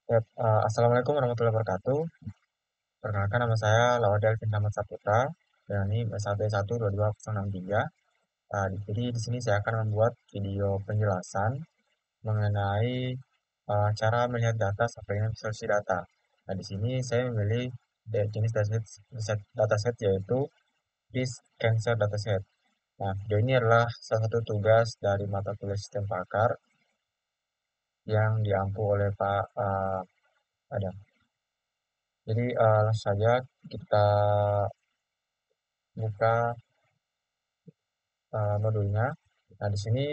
Assalamualaikum warahmatullahi wabarakatuh. Perkenalkan nama saya Lawadel Pintamat Saputra dari SAP12263. Jadi di sini saya akan membuat video penjelasan mengenai cara melihat data sampai dengan visualisasi data. Nah, di sini saya memilih jenis dataset yaitu disk cancer dataset. Nah, video ini adalah salah satu tugas dari mata kuliah sistem Pakar yang diampu oleh Pak Adam. Jadi langsung saja kita buka modulnya. Nah, di sini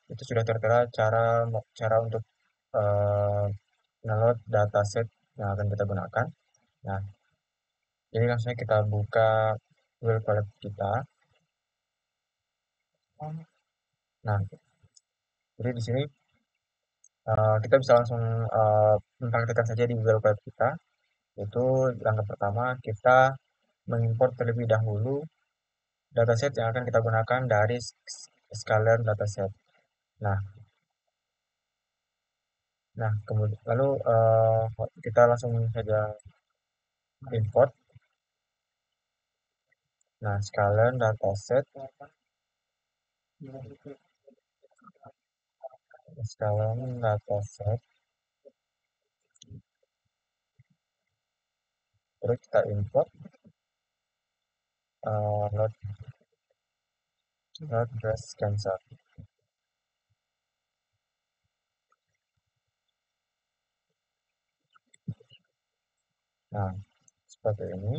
itu sudah tertera cara untuk eh, download dataset yang akan kita gunakan. Nah, jadi langsung saja kita buka Google Colab kita. Nah, jadi di sini kita bisa langsung mempraktikkan saja di Google Colab kita. Itu langkah pertama kita mengimport terlebih dahulu dataset yang akan kita gunakan dari scalar dataset. Nah, Nah, kemudian lalu kita langsung saja import. Nah, sekalian dataset, sekalian dataset, terus kita import load breast cancer. Nah, seperti ini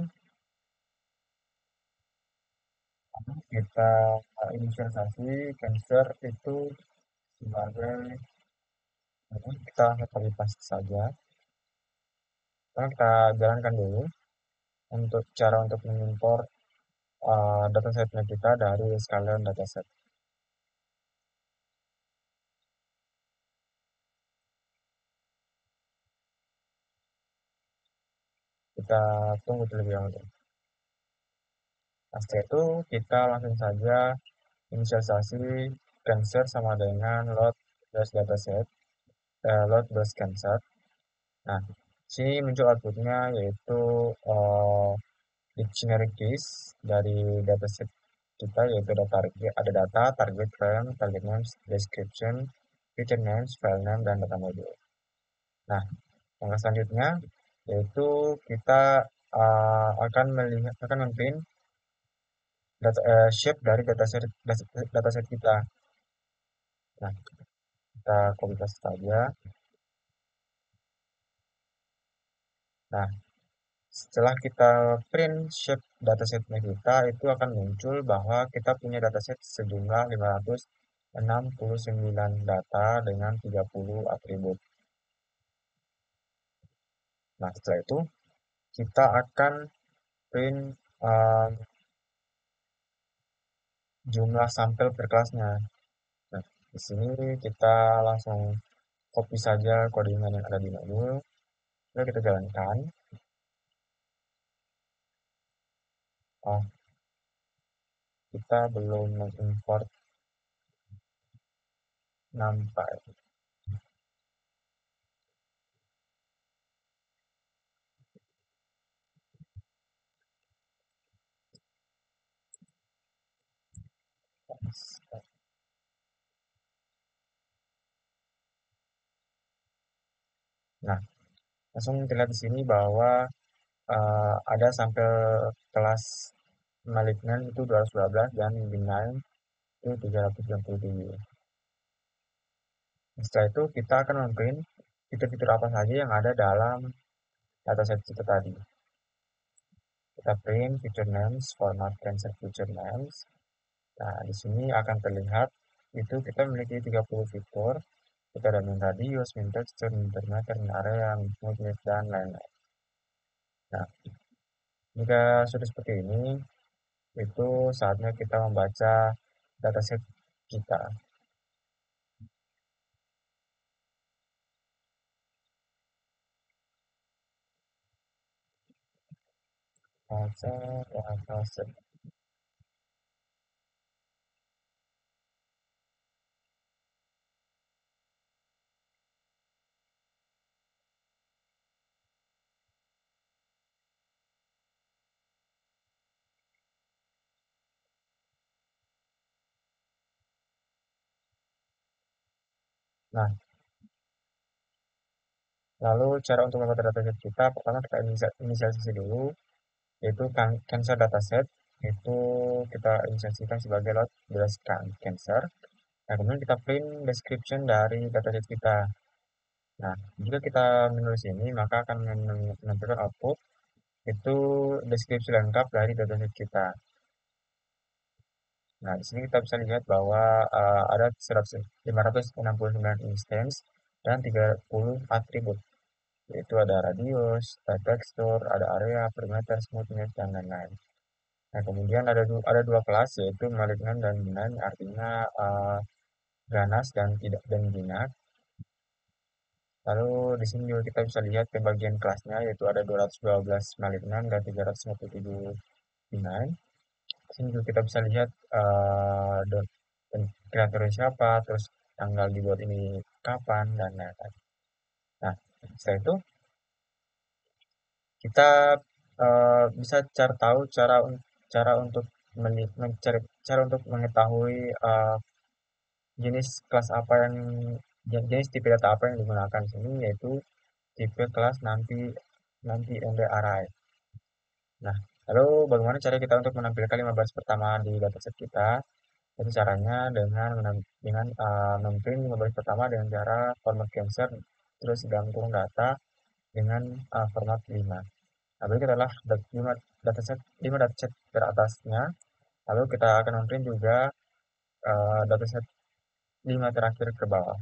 kita inisialisasi cancer itu sebagai kita copy paste saja. Sekarang kita jalankan dulu untuk cara untuk mengimport datasetnya kita dari sekalian dataset. Kita tunggu terlebih dahulu. Nah, setelah itu kita langsung saja inisialisasi cancer sama dengan load breast dataset, load breast cancer. Nah, sini muncul outputnya yaitu dictionary keys dari dataset kita yaitu ada data, target frame, target names, description, feature names, file name, dan data module. Nah, langkah selanjutnya yaitu kita akan memprint shape dari dataset kita. Nah, kita copy paste saja. Nah, setelah kita print shape datasetnya kita, itu akan muncul bahwa kita punya dataset sejumlah 569 data dengan 30 atribut. Nah, setelah itu kita akan print jumlah sampel per kelasnya. Nah, di sini kita langsung copy saja codingan yang ada di modul. Lalu kita jalankan. Oh, kita belum mengimport NumPy. Nah, langsung terlihat di sini bahwa ada sampel kelas malignant itu 212 dan benign itu 397. Setelah itu kita akan memprint fitur-fitur apa saja yang ada dalam dataset kita tadi. Kita print feature names, format cancer feature names. Nah, di sini akan terlihat itu kita memiliki 30 fitur. Kita ada min radius, min texture, min perimeter, min area, min smoothness, dan lain-lain. Nah, jika sudah seperti ini, itu saatnya kita membaca dataset kita. Baca dataset. Nah, lalu cara untuk membuat dataset kita, pertama kita inisialisasi dulu, yaitu cancer dataset, itu kita inisialisasikan sebagai lot beras cancer. Nah, kemudian kita print description dari dataset kita. Nah, jika kita menulis ini, maka akan menampilkan output, itu deskripsi lengkap dari dataset kita. Nah, di sini kita bisa lihat bahwa ada 569 instance dan 30 atribut, yaitu ada radius, ada tekstur, ada area, perimeter, smoothness, dan lain-lain. Nah, kemudian ada dua kelas, yaitu malignant dan benign, artinya ganas dan tidak dan jinak. Lalu di sini juga kita bisa lihat pembagian kelasnya, yaitu ada 212 malignan dan 357 benign. Di sini juga kita bisa lihat kreatornya siapa, terus tanggal dibuat ini kapan, dan lain-lain. Nah, setelah itu kita bisa tahu cara untuk mencari cara untuk mengetahui jenis kelas apa yang jenis tipe data apa yang digunakan di sini, yaitu tipe kelas nanti nanti array. Nah, lalu bagaimana cara kita untuk menampilkan 15 pertama di dataset kita? Itu caranya dengan memprint 15 pertama dengan cara format cancer, terus dalam kurung data dengan format 5. Lalu kita adalah 5 dataset 5 dataset teratasnya. Lalu kita akan memprint juga dataset 5 terakhir ke bawah.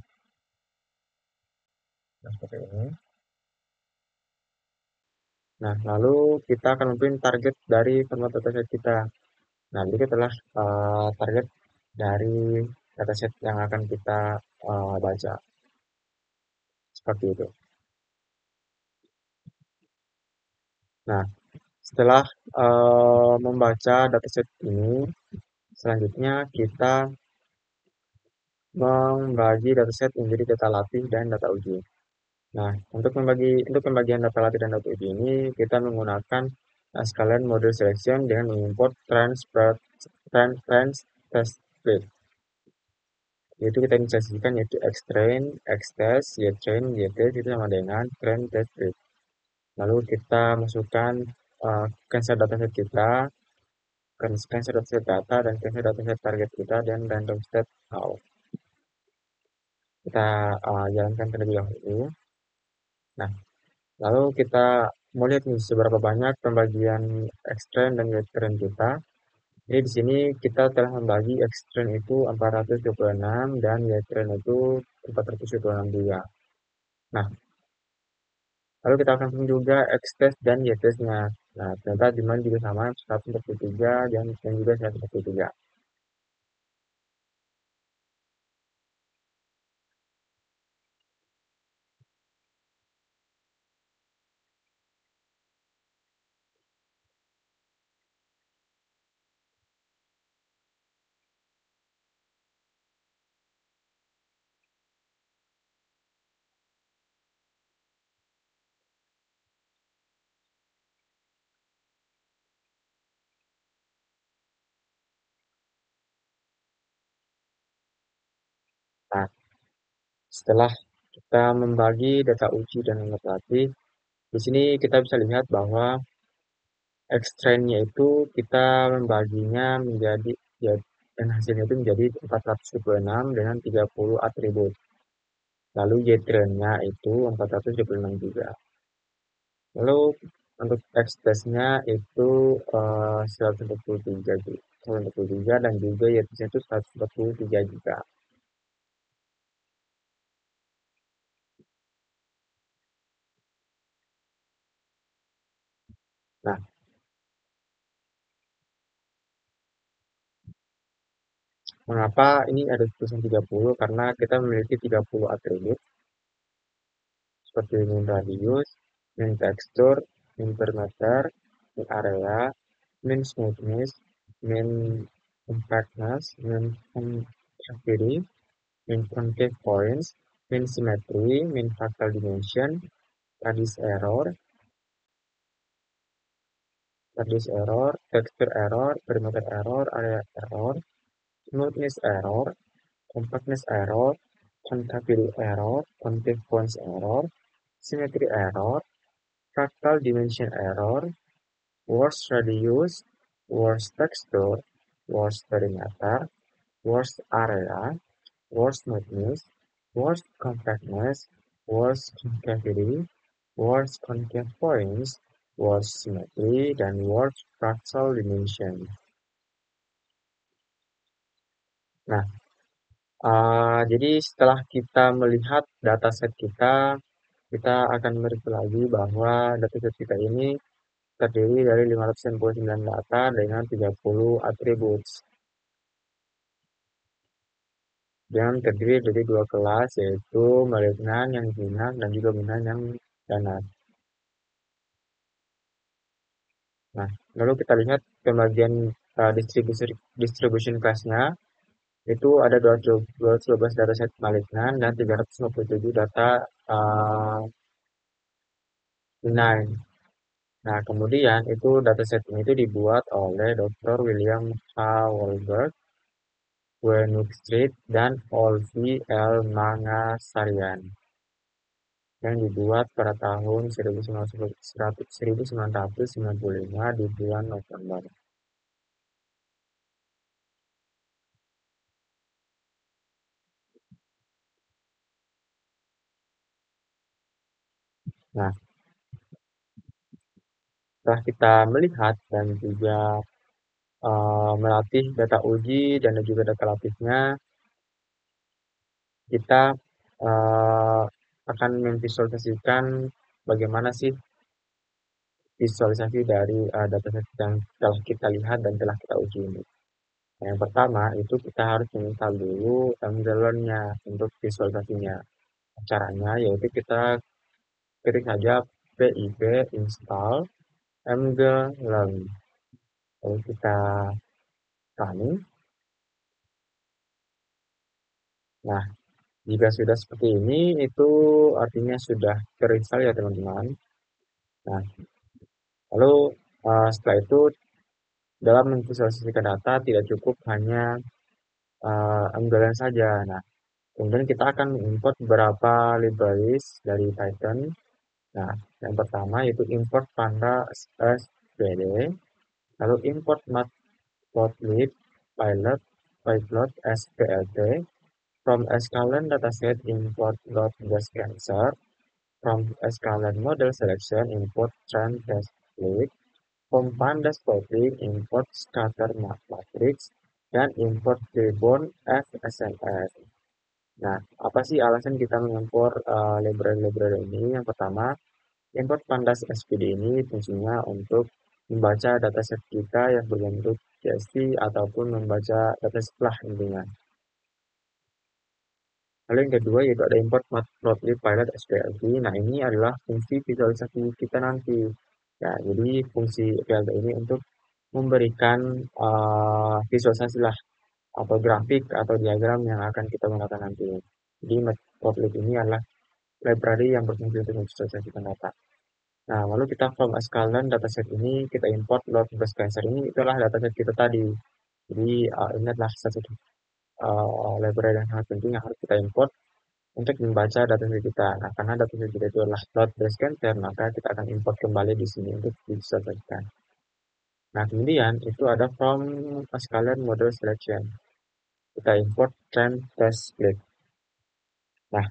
Nah, seperti ini. Nah, lalu kita akan memprint target dari format dataset kita. Nah, jadi adalah target dari dataset yang akan kita baca. Seperti itu. Nah, setelah membaca dataset ini, selanjutnya kita membagi dataset menjadi data latih dan data uji. Nah, untuk pembagian data latih dan data uji ini, kita menggunakan sekalian model selection dengan mengimport trans test plate. Yaitu kita inisialisasikan yaitu xtrain, xtest, ytrain, ytest itu sama dengan train test plate. Lalu kita masukkan cancer dataset kita, cancer dataset data, dan cancer dataset target kita, dan random state out. Kita jalankan terlebih dahulu. Nah, lalu kita mau lihat nih seberapa banyak pembagian extrain dan ytrain kita. Jadi di sini kita telah membagi extrain itu 426 dan ytrain itu 426 juga. Nah, lalu kita akan pilih juga X-test dan Y-testnya. Nah, ternyata demand juga sama 143 dan juga 143. Nah, setelah kita membagi data uji dan data latih, di sini kita bisa lihat bahwa X-trainnya itu kita membaginya menjadi ya, dan hasilnya itu menjadi 426 dengan 30 atribut. Lalu Y-trainnya itu 426 juga. Lalu untuk X-testnya itu 143 juga. 143 dan juga Y-testnya itu 143 juga. Nah, mengapa ini ada tulisan 30? Karena kita memiliki 30 atribut seperti min radius, min tekstur, min perimeter, min area, min smoothness, min compactness, min contractility, min concave points, min symmetry, min fractal dimension, radius error, texture error, perimeter error, area error, smoothness error, compactness error, concavity error, concave points error, symmetry error, fractal dimension error, worst radius, worst texture, worst perimeter, worst area, worst smoothness, worst compactness, worst concavity, worst concave points, worst symmetry, dan worst fractal dimension. Nah, jadi setelah kita melihat dataset kita, kita akan mereview lagi bahwa dataset kita ini terdiri dari 599 data dengan 30 attributes. Yang terdiri dari dua kelas, yaitu malignan yang jinak dan juga benign yang ganas. Nah, lalu kita lihat pembagian distribution class-nya. Itu ada 212 dataset malignan dan 357 data benign. Nah, kemudian itu dataset ini itu dibuat oleh Dr. William H. Wahlberg, Wenuk Street, dan Olvi L. Mangasarian yang dibuat pada tahun 1995 di bulan November. Nah, setelah kita melihat dan juga melatih data uji dan juga data latihnya, kita uh, akan memvisualisasikan bagaimana sih visualisasi dari dataset yang telah kita lihat dan telah kita uji ini. Nah, yang pertama itu kita harus menginstal dulu Mglearn-nya untuk visualisasinya. Caranya yaitu kita ketik saja pip install Mglearn. Lalu kita running. Nah, jika sudah seperti ini, itu artinya sudah terinstall ya teman-teman. Nah, lalu setelah itu dalam memvisualisasikan data tidak cukup hanya Angular saja. Nah, kemudian kita akan mengimport beberapa libraries dari Python. Nah, yang pertama yaitu import pandas spd, lalu import matplotlib pilot pyplot splt, from sklearn dataset import load breast cancer, from sklearn model selection import trend test split, from pandas plotting import scatter matrix, dan import Seaborn FSMS. Nah, apa sih alasan kita mengimpor library-library ini? Yang pertama, import pandas SPD ini fungsinya untuk membaca dataset kita yang berbentuk CSV ataupun membaca dataset lah intinya. Lalu yang kedua yaitu ada import matplotlib pilot SPLT. Nah, ini adalah fungsi visualisasi kita nanti. Ya, jadi fungsi PLT ini untuk memberikan visualisasi lah atau grafik atau diagram yang akan kita gunakan nanti. Jadi matplotlib ini adalah library yang berfungsi untuk memvisualisasikan data. Nah, lalu kita from sklearn dataset ini kita import load breast cancer ini itulah dataset kita tadi. Jadi ini adalah satu library yang sangat penting yang harus kita import untuk membaca dataset kita. Nah, karena dataset kita itu adalah load breast cancer, maka kita akan import kembali di sini untuk divisualisasikan. Nah, kemudian itu ada from sklearn model selection. Kita import trend test split. Nah,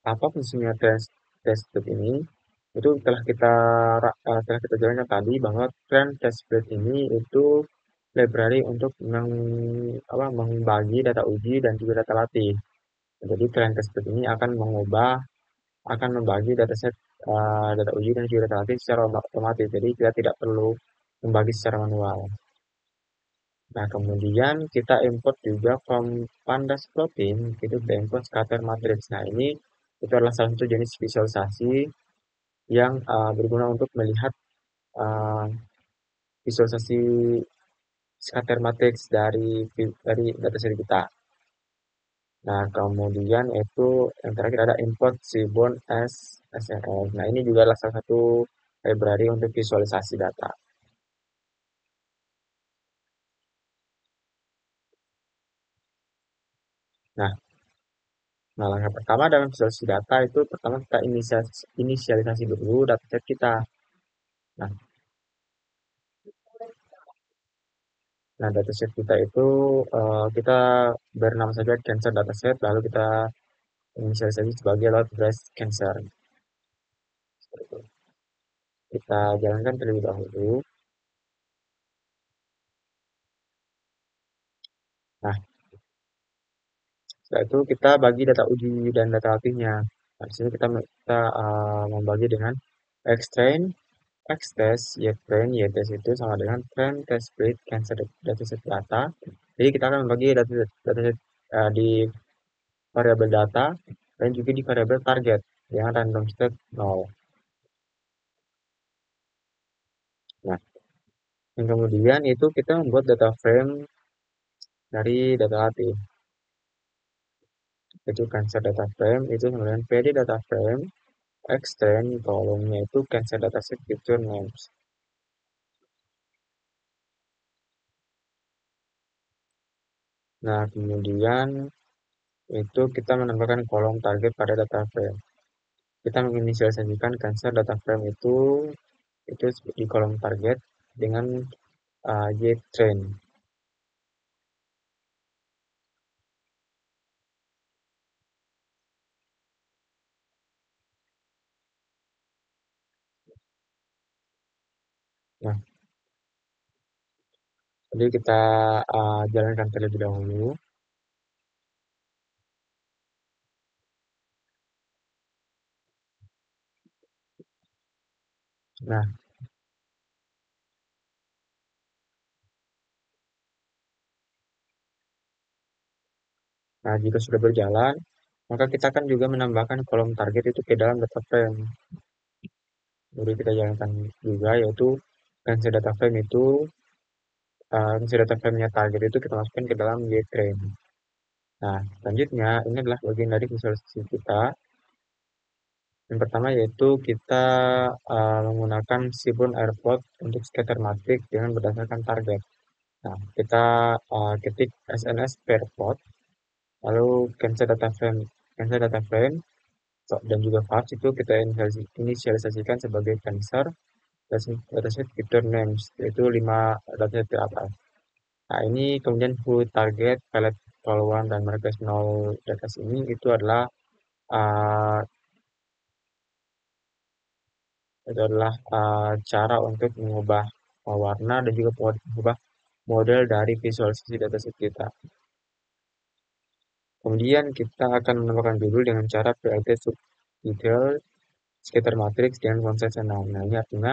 apa fungsinya test split ini? Itu telah kita jalankan tadi bahwa trend test split ini itu library untuk membagi data uji dan juga data latih. Jadi trend test split ini akan membagi dataset data uji dan juga data latih secara otomatis. Jadi kita tidak perlu membagi secara manual. Nah, kemudian kita import juga from pandas plotting, itu kita import scatter matrix. Nah, ini itu adalah salah satu jenis visualisasi yang berguna untuk melihat uh, visualisasi scatter matrix dari dataset kita. Nah, kemudian itu yang terakhir ada import Seaborn as SNL. Nah, ini juga adalah salah satu library untuk visualisasi data. Nah, Nah, langkah pertama dalam visualisasi data itu pertama kita inisialisasi dulu dataset kita. Nah, dataset kita itu kita bernama saja cancer dataset, lalu kita inisialisasi sebagai lot breast cancer. Kita jalankan terlebih dahulu. Nah, setelah itu kita bagi data uji dan data latihnya. Nah, di sini kita membagi dengan X-train, X-test, Y-train, Y-test itu sama dengan train test split cancer dataset data. Jadi kita akan membagi dataset di variabel data dan juga di variabel target yang random state 0. Nah, dan kemudian itu kita membuat data frame dari data latih. Itu cancer data frame itu kemudian PD data frame extend kolomnya itu cancer dataset feature names. Nah, kemudian itu kita menambahkan kolom target pada data frame. Kita menginisialisasikan cancer data frame itu di kolom target dengan Y-train. Nah, jadi kita jalankan terlebih dahulu. Nah, jika sudah berjalan, maka kita akan juga menambahkan kolom target itu ke dalam data frame. Jadi kita jalankan juga yaitu cancer data frame itu cancer data frame-nya target itu kita masukkan ke dalam Y-train. Nah, selanjutnya ini adalah bagian dari visualisasi kita. Yang pertama yaitu kita menggunakan Seaborn Airplot untuk scatter matrix dengan berdasarkan target. Nah, kita ketik SNS pair plot, lalu cancel data frame dan juga Fabs itu kita inisialisasikan sebagai cancer dataset feature names, yaitu 5 dataset ke atas. Nah, ini kemudian full target, palette follow-on, dan market nol data ini itu adalah uh, cara untuk mengubah warna dan juga mengubah model dari visualisasi dataset kita. Kemudian kita akan menambahkan judul dengan cara PLT subdetail scatter matrix dengan konvensional. Nah, ini artinya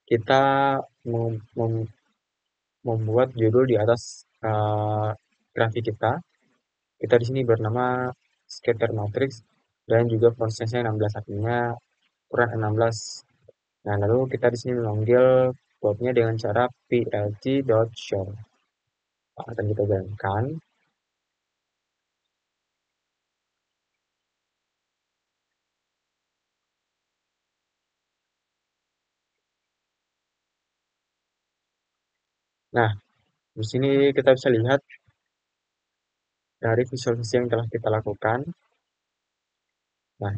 kita membuat judul di atas grafik kita. Kita di sini bernama scatter matrix dan juga font size-nya 16, artinya ukuran 16. Nah, lalu kita di sini memanggil plotnya dengan cara plt.show. Akan kita jalankan. Nah, di sini kita bisa lihat dari visualisasi yang telah kita lakukan. Nah,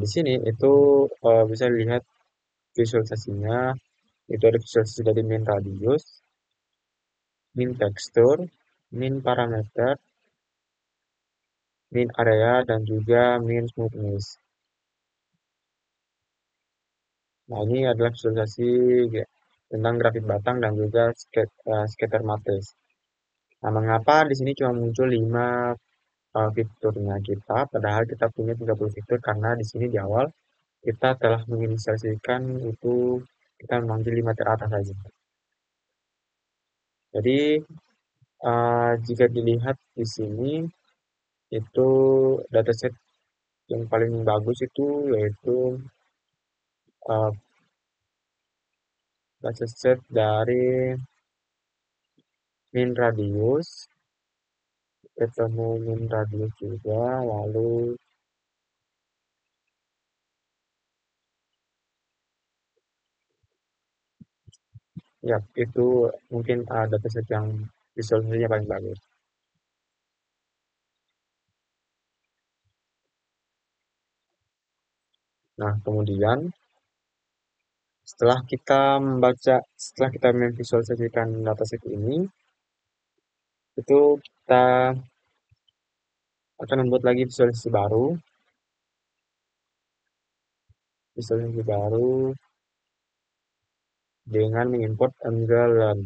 di sini itu bisa dilihat visualisasinya. Itu ada visualisasi dari min radius, min tekstur, min parameter, min area, dan juga min smoothness. Nah, ini adalah visualisasi ya, tentang grafik batang dan juga scatter matrix. Nah, mengapa di sini cuma muncul 5 fiturnya kita, padahal kita punya 30 fitur, karena di sini di awal kita telah menginisialisasikan itu kita memanggil 5 teratas saja. Jadi jika dilihat di sini itu dataset yang paling bagus itu yaitu uh, dataset dari min radius, ketemu min radius juga, lalu ya itu mungkin dataset yang visualisasinya paling bagus. Nah, kemudian setelah kita memvisualisasikan dataset ini, itu kita akan membuat lagi visualisasi baru dengan mengimport mglearn.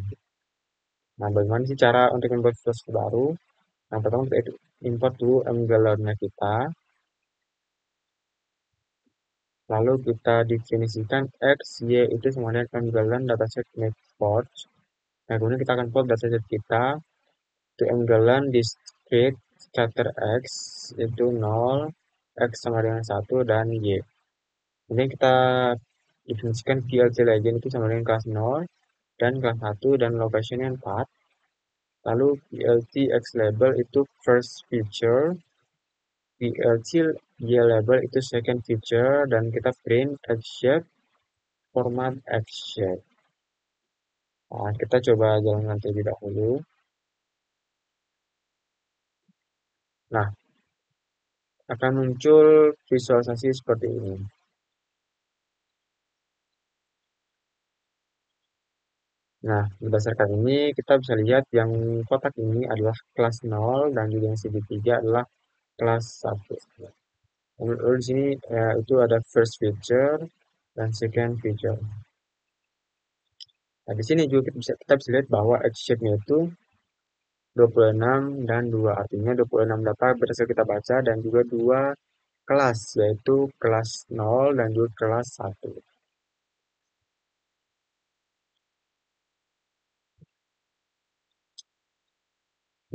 Nah, bagaimana sih cara untuk membuat visualisasi baru? Yang pertama kita import dulu mglearn-nya kita, lalu kita definisikan x, y itu sama dengan mglearn dataset matchport. Nah, kemudian kita akan plot dataset kita to mglearn discrete scatter x itu 0, x sama dengan 1, dan y. Kemudian kita definisikan PLC legend itu sama dengan kelas 0 dan kelas 1 dan location-nya 4. Lalu PLT X label itu first feature, PLT Y label itu second feature, dan kita print X shape, format X shape. Nah, kita coba jalankan terlebih dahulu. Nah, akan muncul visualisasi seperti ini. Nah, berdasarkan ini kita bisa lihat yang kotak ini adalah kelas 0 dan juga yang segitiga adalah kelas 1. Lalu di sini itu ada first feature dan second feature. Nah, di sini juga kita bisa lihat bahwa X shape-nya itu 26 dan 2. Artinya 26 data berhasil kita baca dan juga 2 kelas, yaitu kelas 0 dan juga kelas 1.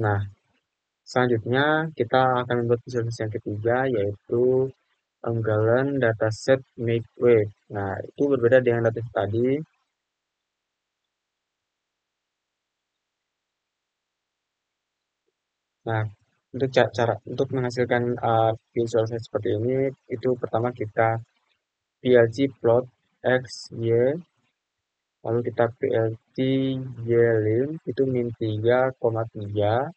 Nah, selanjutnya kita akan membuat visualisasi yang ketiga, yaitu penggalan dataset make wave. Nah, itu berbeda dengan dataset tadi. Nah, untuk menghasilkan visualisasi seperti ini, itu pertama kita PLG plot X, Y, lalu kita PLT Y-lim itu min 3,3,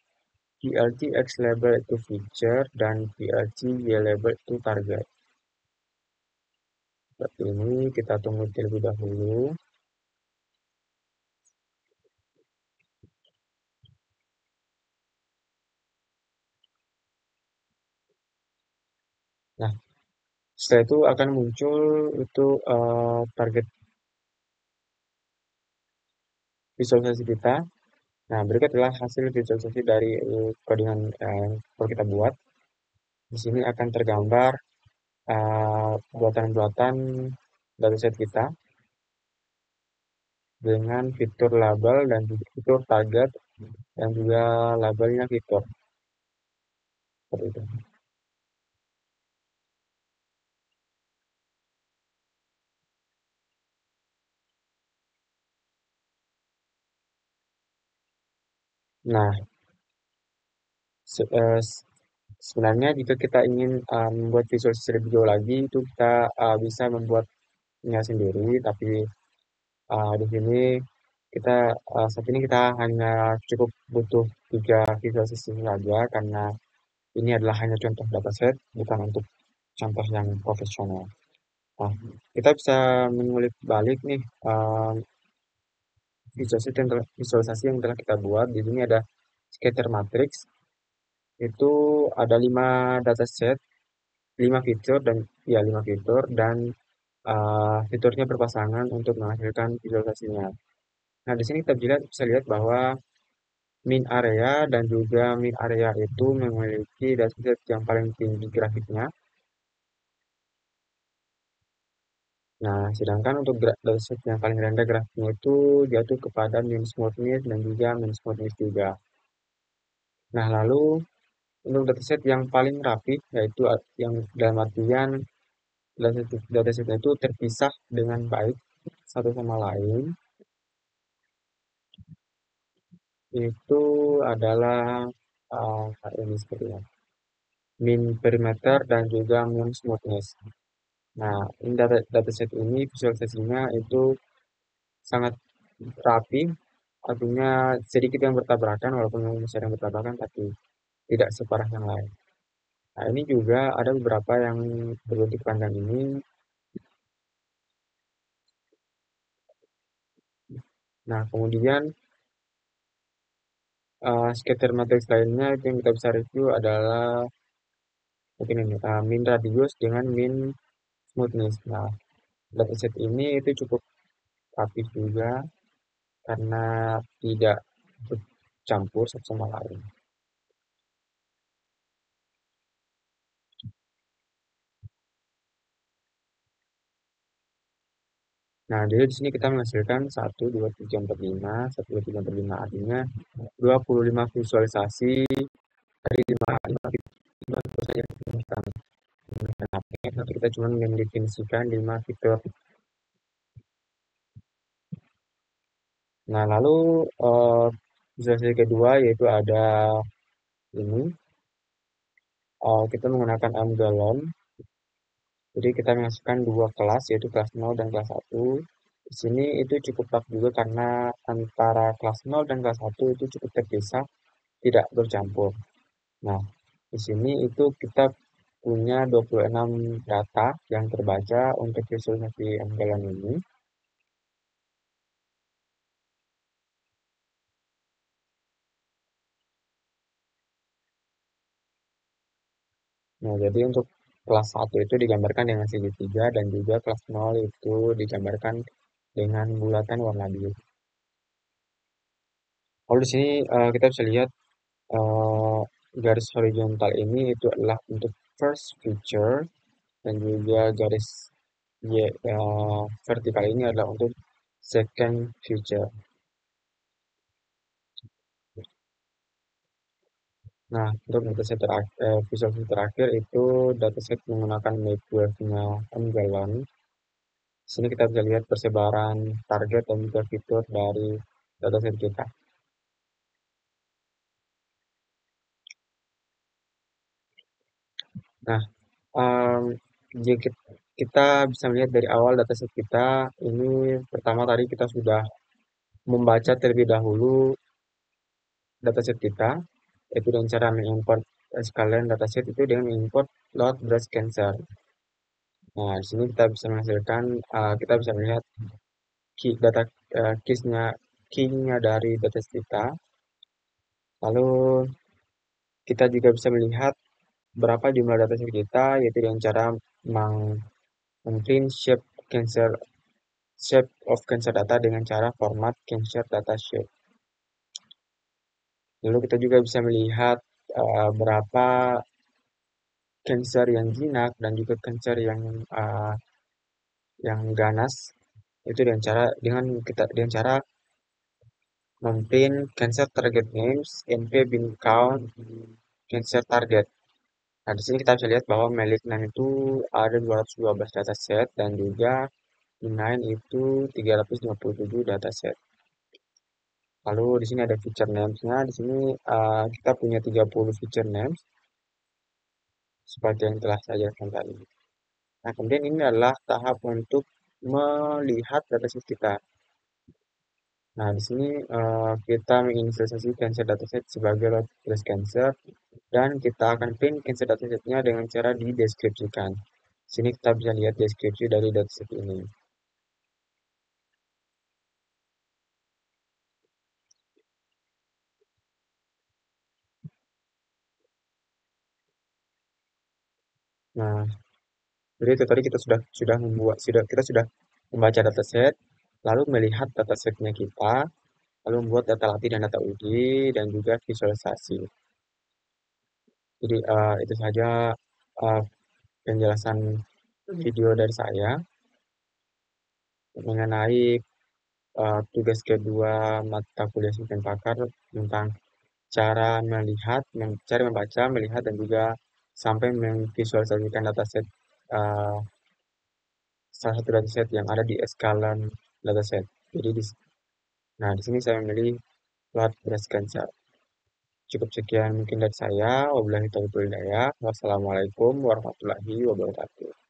PLT X label itu feature, dan PLT Y label itu target. Seperti ini, kita tunggu terlebih dahulu. Nah, setelah itu akan muncul itu target visualisasi kita. Nah, berikut adalah hasil visualisasi dari codingan yang perlu kita buat. Di sini akan tergambar buatan-buatan dataset kita dengan fitur label dan juga fitur target dan juga labelnya fitur seperti itu. Nah, sebenarnya jika kita ingin membuat visualisasi lebih jauh lagi, itu kita bisa membuatnya sendiri. Tapi di sini saat ini kita hanya cukup butuh 3 visualisasi saja karena ini adalah hanya contoh dataset, bukan untuk contoh yang profesional. Nah, kita bisa mengulik balik nih visualisasi yang telah kita buat. Di sini ada scatter matrix, itu ada 5 dataset, 5 fitur dan ya 5 fitur dan fiturnya berpasangan untuk menghasilkan visualisasinya. Nah, di sini kita bisa lihat bahwa min area dan juga min area itu memiliki dataset yang paling tinggi grafiknya. Nah, sedangkan untuk dataset yang paling rendah grafiknya itu jatuh kepada min smoothness dan juga min smoothness juga. Nah, lalu untuk dataset yang paling rapi, yaitu yang dalam artian datasetnya itu terpisah dengan baik satu sama lain, itu adalah ini seperti ini, min perimeter dan juga min smoothness. Nah, ini dataset ini visualisasinya itu sangat rapi, artinya sedikit yang bertabrakan, walaupun memang sering bertabrakan, tapi tidak separah yang lain. Nah, ini juga ada beberapa yang berbentuk panjang ini. Nah, kemudian scatter matrix lainnya itu yang kita bisa review adalah mungkin ini mean radius dengan mean smoothness. Nah, dataset ini itu cukup rapih juga karena tidak bercampur satu sama lain. Nah, jadi di sini kita menghasilkan 1, 2, 3, 4, 5, 1, 2, 3, 4, 5, artinya 25 visualisasi dari 5 fitur saja yang kita gunakan. Tapi kita cuma mendefinisikan 5 fitur. Nah, lalu visualisasi kedua yaitu ada ini, kita menggunakan mgalon. Jadi kita menghasilkan dua kelas yaitu kelas 0 dan kelas 1. Di sini itu cukup rapi juga karena antara kelas 0 dan kelas 1 itu cukup terpisah, tidak bercampur. Nah, di sini itu kita punya 26 data yang terbaca untuk visualisasi mgalon ini. Nah, jadi untuk kelas 1 itu digambarkan dengan segitiga dan juga kelas 0 itu digambarkan dengan bulatan warna biru. Lalu di sini kita bisa lihat eh, garis horizontal ini itu adalah untuk first feature dan juga garis vertikal ini adalah untuk second feature. Nah, untuk dataset terakhir, visualisasi terakhir itu dataset menggunakan Mapwave-nya Mgalon. Di sini kita bisa lihat persebaran target dan juga fitur dari dataset kita. Nah, em, jika kita bisa melihat dari awal dataset kita, ini pertama tadi kita sudah membaca terlebih dahulu dataset kita, yaitu dengan cara mengimport sekalian dataset itu dengan mengimport load breast cancer. Nah, di sini kita bisa menghasilkan, kita bisa melihat data key-nya dari dataset kita. Lalu kita juga bisa melihat berapa jumlah dataset kita, yaitu dengan cara mengprint shape of cancer data dengan cara format cancer data shape. Lalu kita juga bisa melihat berapa cancer yang jinak dan juga cancer yang ganas itu dengan cara memprint cancer target names, NP bin count, cancer target. Nah, di sini kita bisa lihat bahwa Malignan itu ada 212 dataset dan juga Benign itu 357 dataset. Lalu di sini ada feature names-nya. Di sini kita punya 30 feature names seperti yang telah saya jelaskan tadi. Nah, kemudian ini adalah tahap untuk melihat dataset kita. Nah, di sini kita menginvestasi cancer dataset sebagai load breast cancer dan kita akan print cancer datasetnya dengan cara dideskripsikan. Sini kita bisa lihat deskripsi dari dataset ini. Nah, jadi itu tadi kita sudah membaca dataset, lalu melihat datasetnya kita, lalu membuat data latih dan data uji dan juga visualisasi. Jadi itu saja uh, penjelasan video dari saya mengenai tugas kedua mata kuliah sistem pakar tentang cara melihat, cara membaca, melihat dan juga sampai memvisualisasikan dataset uh, salah satu dataset yang ada di Escalon dataset. Jadi nah di sini saya memilih plot breast cancer. Cukup sekian mungkin dari saya. Wabillahi taufiq wal hidayah. Wassalamualaikum warahmatullahi wabarakatuh.